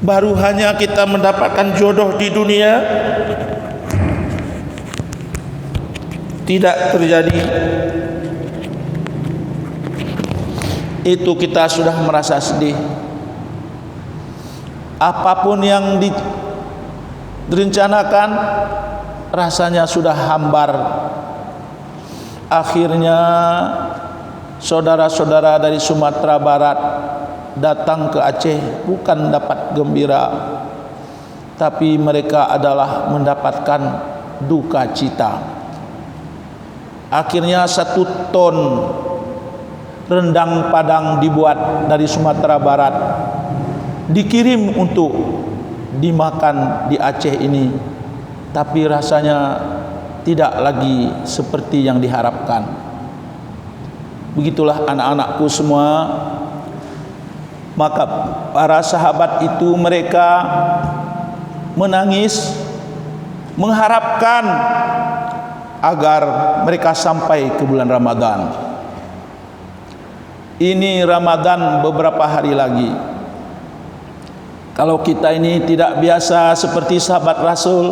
baru hanya kita mendapatkan jodoh di dunia, tidak terjadi, itu kita sudah merasa sedih. Apapun yang direncanakan rasanya sudah hambar. Akhirnya saudara-saudara dari Sumatera Barat datang ke Aceh bukan dapat gembira, tapi mereka adalah mendapatkan duka cita. Akhirnya 1 ton rendang Padang dibuat dari Sumatera Barat, dikirim untuk dimakan di Aceh ini, tapi rasanya tidak lagi seperti yang diharapkan. Begitulah anak-anakku semua. Maka para sahabat itu mereka menangis, mengharapkan agar mereka sampai ke bulan Ramadan. Ini Ramadan beberapa hari lagi. Kalau kita ini tidak biasa seperti sahabat Rasul,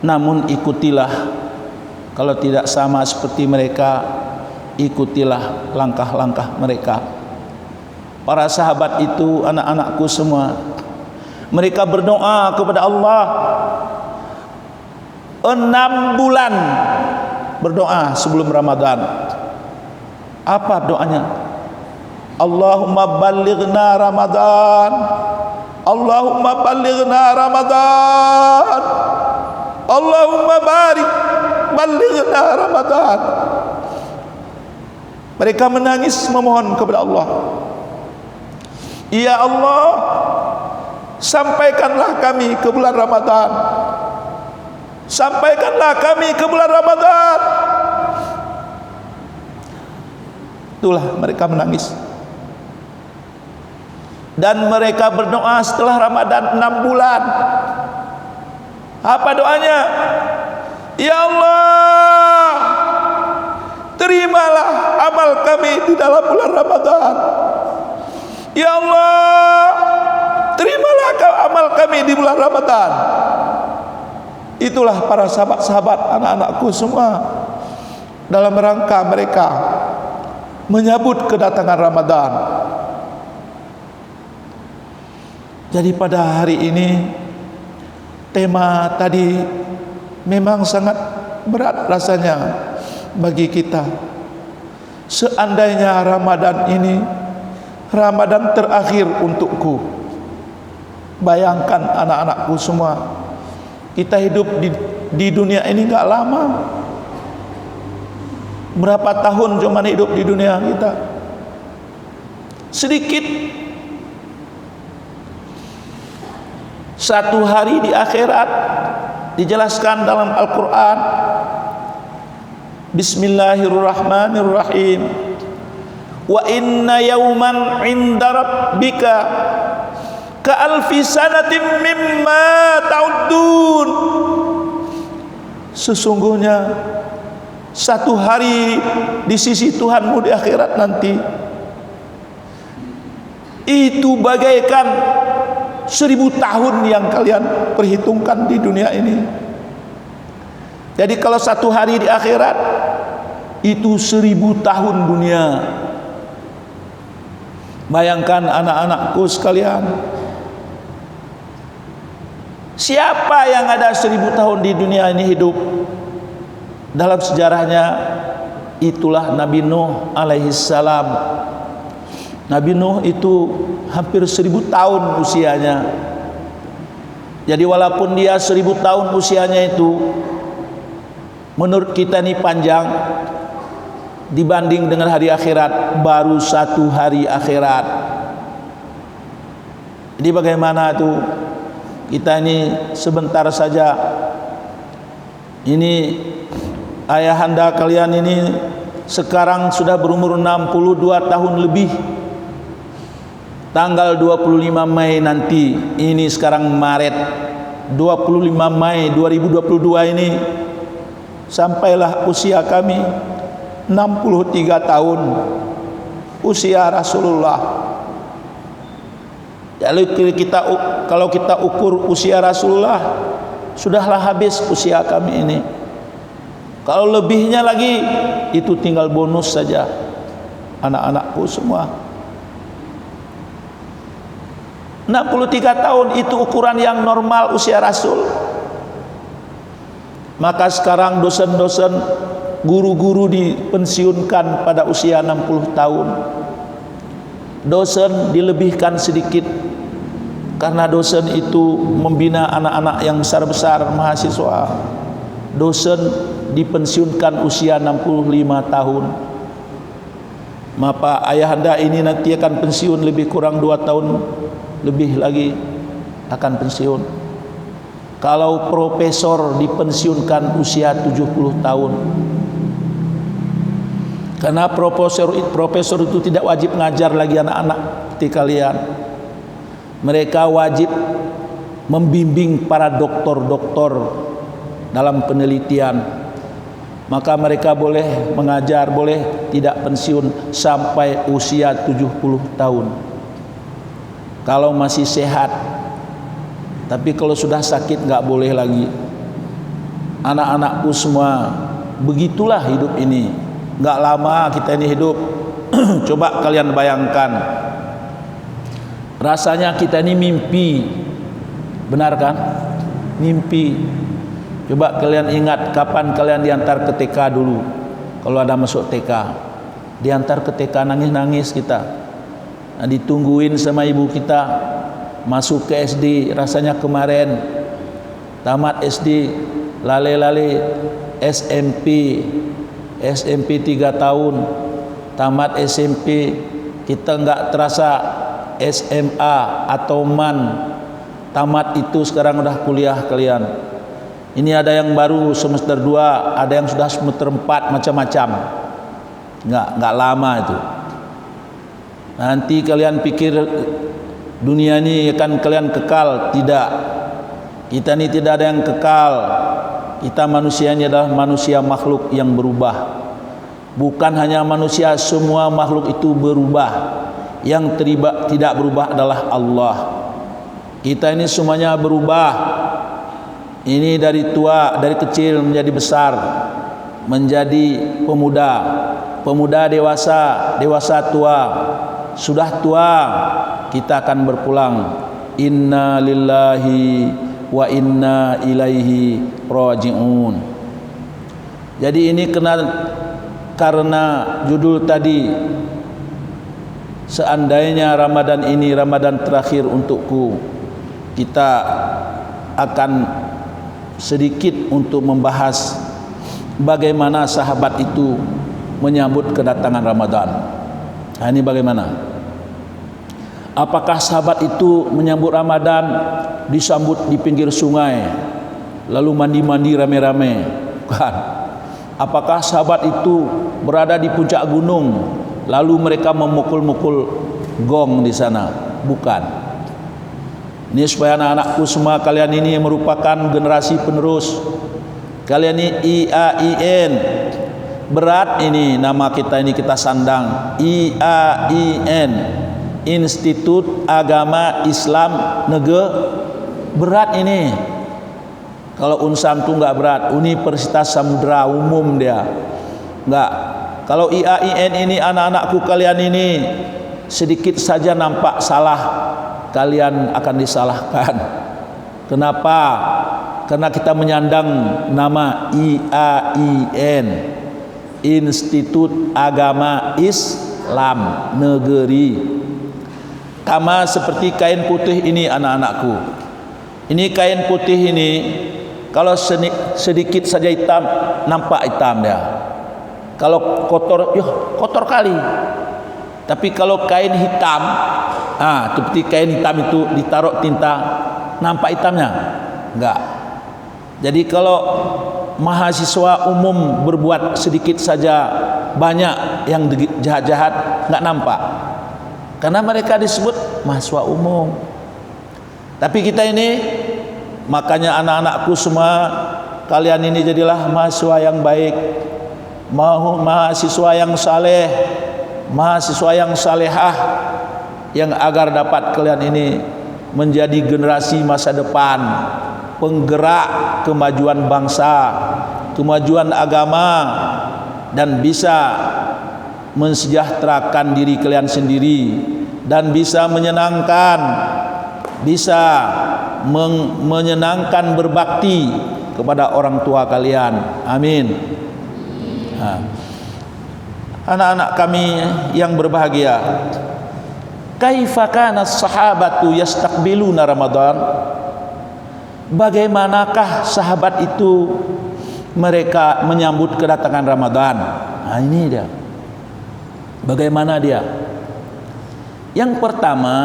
namun ikutilah. Kalau tidak sama seperti mereka, ikutilah langkah-langkah mereka. Para sahabat itu, anak-anakku semua, mereka berdoa kepada Allah 6 bulan berdoa sebelum Ramadan. Apa doanya? Allahumma ballighna Ramadan, Allahumma ballighna Ramadan, Allahumma barik ballighna Ramadan. Mereka menangis memohon kepada Allah, ya Allah, sampaikanlah kami ke bulan Ramadan, sampaikanlah kami ke bulan Ramadan. Itulah mereka menangis. Dan mereka berdoa setelah Ramadan 6 bulan. Apa doanya? Ya Allah, terimalah amal kami di dalam bulan Ramadan. Ya Allah, terimalah amal kami di bulan Ramadan. Itulah para sahabat-sahabat, anak-anakku semua, dalam rangka mereka menyambut kedatangan Ramadan. Jadi pada hari ini tema tadi memang sangat berat rasanya bagi kita. Seandainya Ramadan ini Ramadan terakhir untukku. Bayangkan anak-anakku semua, kita hidup di dunia ini enggak lama. Berapa tahun cuma hidup di dunia kita? Sedikit. 1 hari di akhirat dijelaskan dalam Al-Quran. Bismillahirrahmanirrahim. Wa inna yawman 'inda rabbika ka alfi sanatin mimma ta'uddun. Sesungguhnya 1 hari di sisi Tuhanmu di akhirat nanti itu bagaikan 1000 tahun yang kalian perhitungkan di dunia ini. Jadi kalau 1 hari di akhirat itu 1000 tahun dunia. Bayangkan anak-anakku sekalian, siapa yang ada 1000 tahun di dunia ini hidup? Dalam sejarahnya itulah Nabi Nuh alaihissalam. Nabi Nuh itu hampir 1000 tahun usianya. Jadi walaupun dia 1000 tahun usianya itu, menurut kita ini panjang, dibanding dengan hari akhirat baru 1 hari akhirat. Jadi bagaimana tuh kita ini sebentar saja. Ini ayahanda kalian ini sekarang sudah berumur 62 tahun lebih. Tanggal 25 Mei nanti, ini sekarang Maret, 25 Mei 2022 ini sampailah usia kami 63 tahun, usia Rasulullah. Kalau kita ukur usia Rasulullah, sudahlah habis usia kami ini. Kalau lebihnya lagi, itu tinggal bonus saja. Anak-anakku semua 63 tahun itu ukuran yang normal usia Rasul. Maka sekarang dosen-dosen, guru-guru dipensiunkan pada usia 60 tahun. Dosen dilebihkan sedikit karena dosen itu membina anak-anak yang besar-besar, mahasiswa. Dosen dipensiunkan usia 65 tahun. Maka ayahanda ini nanti akan pensiun lebih kurang 2 tahun lebih lagi akan pensiun. Kalau profesor dipensiunkan usia 70 tahun. Karena profesor itu tidak wajib ngajar lagi anak-anak seperti kalian. Mereka wajib membimbing para doktor-doktor dalam penelitian. Maka mereka boleh mengajar, boleh tidak pensiun sampai usia 70 tahun. Kalau masih sehat. Tapi kalau sudah sakit nggak boleh lagi. Anak-anakku semua, begitulah hidup ini. Nggak lama kita ini hidup. Coba kalian bayangkan, rasanya kita ini mimpi, benar kan? Mimpi. Coba kalian ingat kapan kalian diantar ke TK dulu. Kalau ada masuk TK, diantar ke TK nangis-nangis kita. Nah, ditungguin sama ibu kita. Masuk ke SD, rasanya kemarin. Tamat SD, lale-lale SMP 3 tahun. Tamat SMP, kita nggak terasa SMA atau MAN. Tamat itu sekarang udah kuliah kalian. Ini ada yang baru semester 2, ada yang sudah semester 4, macam-macam. Nggak lama itu. Nanti kalian pikir dunia ini akan kalian kekal. Tidak. Kita ini tidak ada yang kekal. Kita manusia ini adalah manusia makhluk yang berubah. Bukan hanya manusia, semua makhluk itu berubah. Yang tidak berubah adalah Allah. Kita ini semuanya berubah. Ini dari tua, dari kecil menjadi besar, menjadi pemuda, pemuda dewasa, dewasa tua. Sudah tua, kita akan berpulang. Inna lillahi wa inna ilaihi raji'un. Jadi ini karena judul tadi, seandainya Ramadan ini Ramadan terakhir untukku, kita akan sedikit untuk membahas bagaimana sahabat itu menyambut kedatangan Ramadan. Nah, ini bagaimana? Apakah sahabat itu menyambut Ramadan disambut di pinggir sungai, lalu mandi-mandi rame-rame? Bukan. Apakah sahabat itu berada di puncak gunung, lalu mereka memukul-mukul gong di sana? Bukan. Ini supaya anak-anakku semua, kalian ini merupakan generasi penerus. Kalian ini IAIN. Berat ini nama kita ini, kita sandang. IAIN, Institut Agama Islam Negeri. Berat ini. Kalau Unsam itu enggak berat. Universitas Samudra umum dia. Enggak. Kalau IAIN ini, anak-anakku kalian ini sedikit saja nampak salah, kalian akan disalahkan. Kenapa? Karena kita menyandang nama IAIN, Institut Agama Islam Negeri. Sama seperti kain putih ini anak-anakku. Ini kain putih ini, kalau sedikit saja hitam, nampak hitam dia. Kalau kotor, kotor kali. Tapi kalau kain hitam, seperti kain hitam itu ditaruh tinta, nampak hitamnya? Enggak. Jadi kalau mahasiswa umum berbuat sedikit saja, banyak yang jahat-jahat, enggak nampak. Karena mereka disebut mahasiswa umum. Tapi kita ini, makanya anak-anakku semua, kalian ini jadilah mahasiswa yang baik, mahasiswa yang saleh, mahasiswa yang salehah. yang agar dapat kalian ini menjadi generasi masa depan, penggerak kemajuan bangsa, kemajuan agama, dan bisa mensejahterakan diri kalian sendiri dan bisa menyenangkan, menyenangkan berbakti kepada orang tua kalian. Amin. Anak-anak kami yang berbahagia, kaifa kana sahabatu yastaqbiluna Ramadan? Bagaimanakah sahabat itu mereka menyambut kedatangan Ramadan? Nah, ini dia. Bagaimana dia? Yang pertama,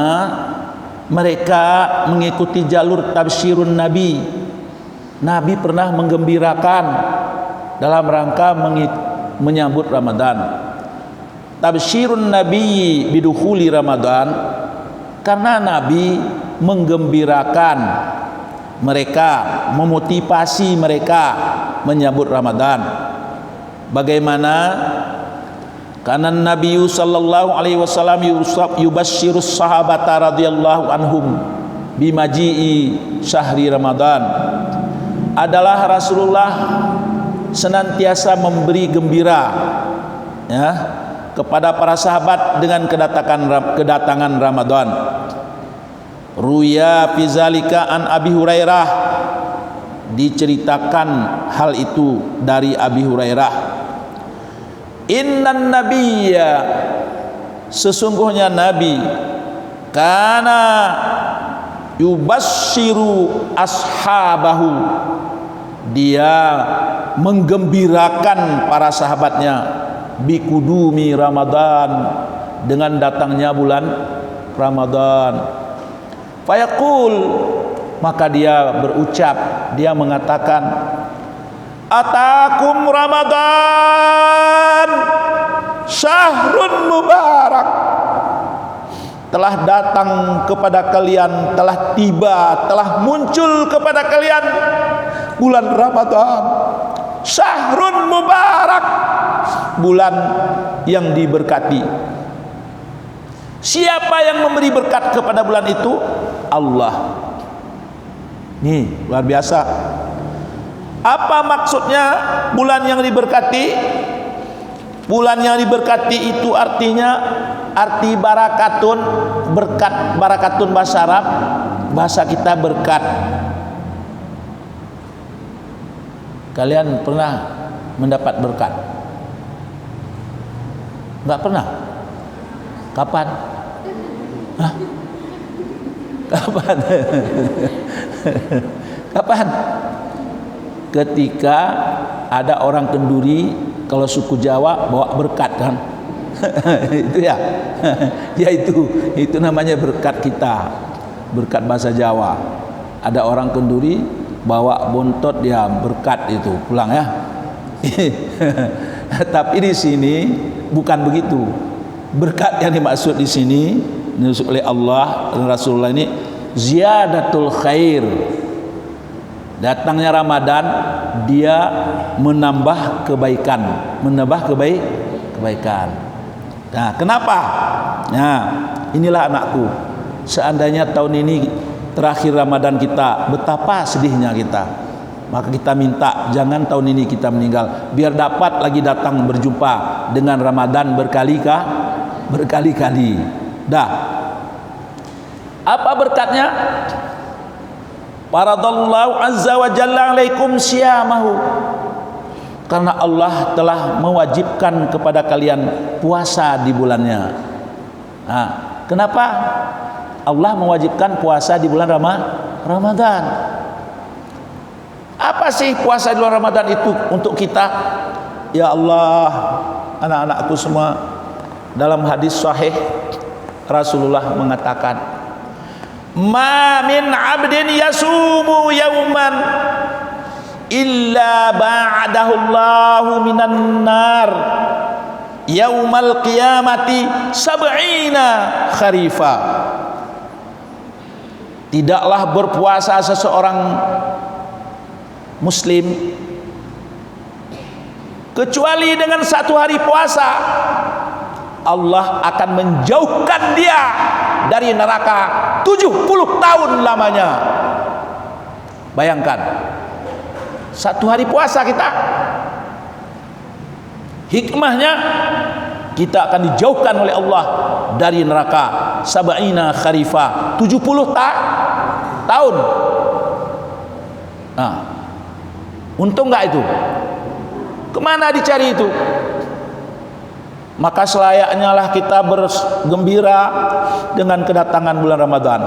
mereka mengikuti jalur tabsyirun Nabi. Nabi pernah menggembirakan dalam rangka menyambut Ramadan. Tabsyirun Nabi bidukhuli Ramadan, karena Nabi menggembirakan mereka, memotivasi mereka menyambut Ramadan. Bagaimana? Karena Nabi sallallahu alaihi wasallam yubasyirus sahabata radhiyallahu anhum bimaji'i syahri Ramadan. Adalah Rasulullah senantiasa memberi gembira, ya, kepada para sahabat dengan kedatangan Ramadan. Ruya fi zalika an Abi Hurairah, diceritakan hal itu dari Abi Hurairah. Innan nabiyya, sesungguhnya Nabi, kana yubasyyiru ashabahu, dia menggembirakan para sahabatnya bikudumi Ramadan, dengan datangnya bulan Ramadan. Fayaqul, maka dia berucap, dia mengatakan, atakum Ramadan syahrun mubarak, telah datang kepada kalian, telah tiba, telah muncul kepada kalian bulan Ramadan, syahrun mubarak, bulan yang diberkati. Siapa yang memberi berkat kepada bulan itu? Allah. Nih, luar biasa. Apa maksudnya bulan yang diberkati? Bulan yang diberkati itu artinya, arti barakatun, berkat. Barakatun bahasa Arab, bahasa kita berkat. Kalian pernah mendapat berkat? Enggak pernah? Kapan? Hah? Kapan? Kapan? Ketika ada orang kenduri, kalau suku Jawa bawa berkat kan. Itu ya. Ya itu namanya berkat kita. Berkat bahasa Jawa. Ada orang kenduri bawa bontot, dia berkat itu pulang ya. Tapi di sini bukan begitu. Berkat yang dimaksud di sini dimaksud oleh Allah dan Rasulullah ini ziyadatul khair. Datangnya Ramadan, dia menambah kebaikan, kebaikan. Nah, kenapa? Nah, inilah anakku. Seandainya tahun ini terakhir Ramadan kita, betapa sedihnya kita. Maka kita minta jangan tahun ini kita meninggal, biar dapat lagi datang berjumpa dengan Ramadan berkali-kali. Dah. Apa berkatnya? Faradallahu azza wa jalla alaikum siyamahu, karena Allah telah mewajibkan kepada kalian puasa di bulannya. Nah, kenapa Allah mewajibkan puasa di bulan Ramadan? Apa sih puasa di bulan Ramadan itu untuk kita? Ya Allah, anak-anakku semua, dalam hadis sahih Rasulullah mengatakan, ma min abdin yasumu yauman illa ba'adahu Allahu minan nar yaumal qiyamati sab'ina kharifa. Tidaklah berpuasa seseorang muslim kecuali dengan satu hari puasa, Allah akan menjauhkan dia dari neraka 70 tahun lamanya. Bayangkan, satu hari puasa kita, hikmahnya kita akan dijauhkan oleh Allah dari neraka sab'ina kharifah, 70 tahun. Nah, untung enggak itu? Kemana dicari itu? Maka selayaknya lah kita bergembira dengan kedatangan bulan Ramadan.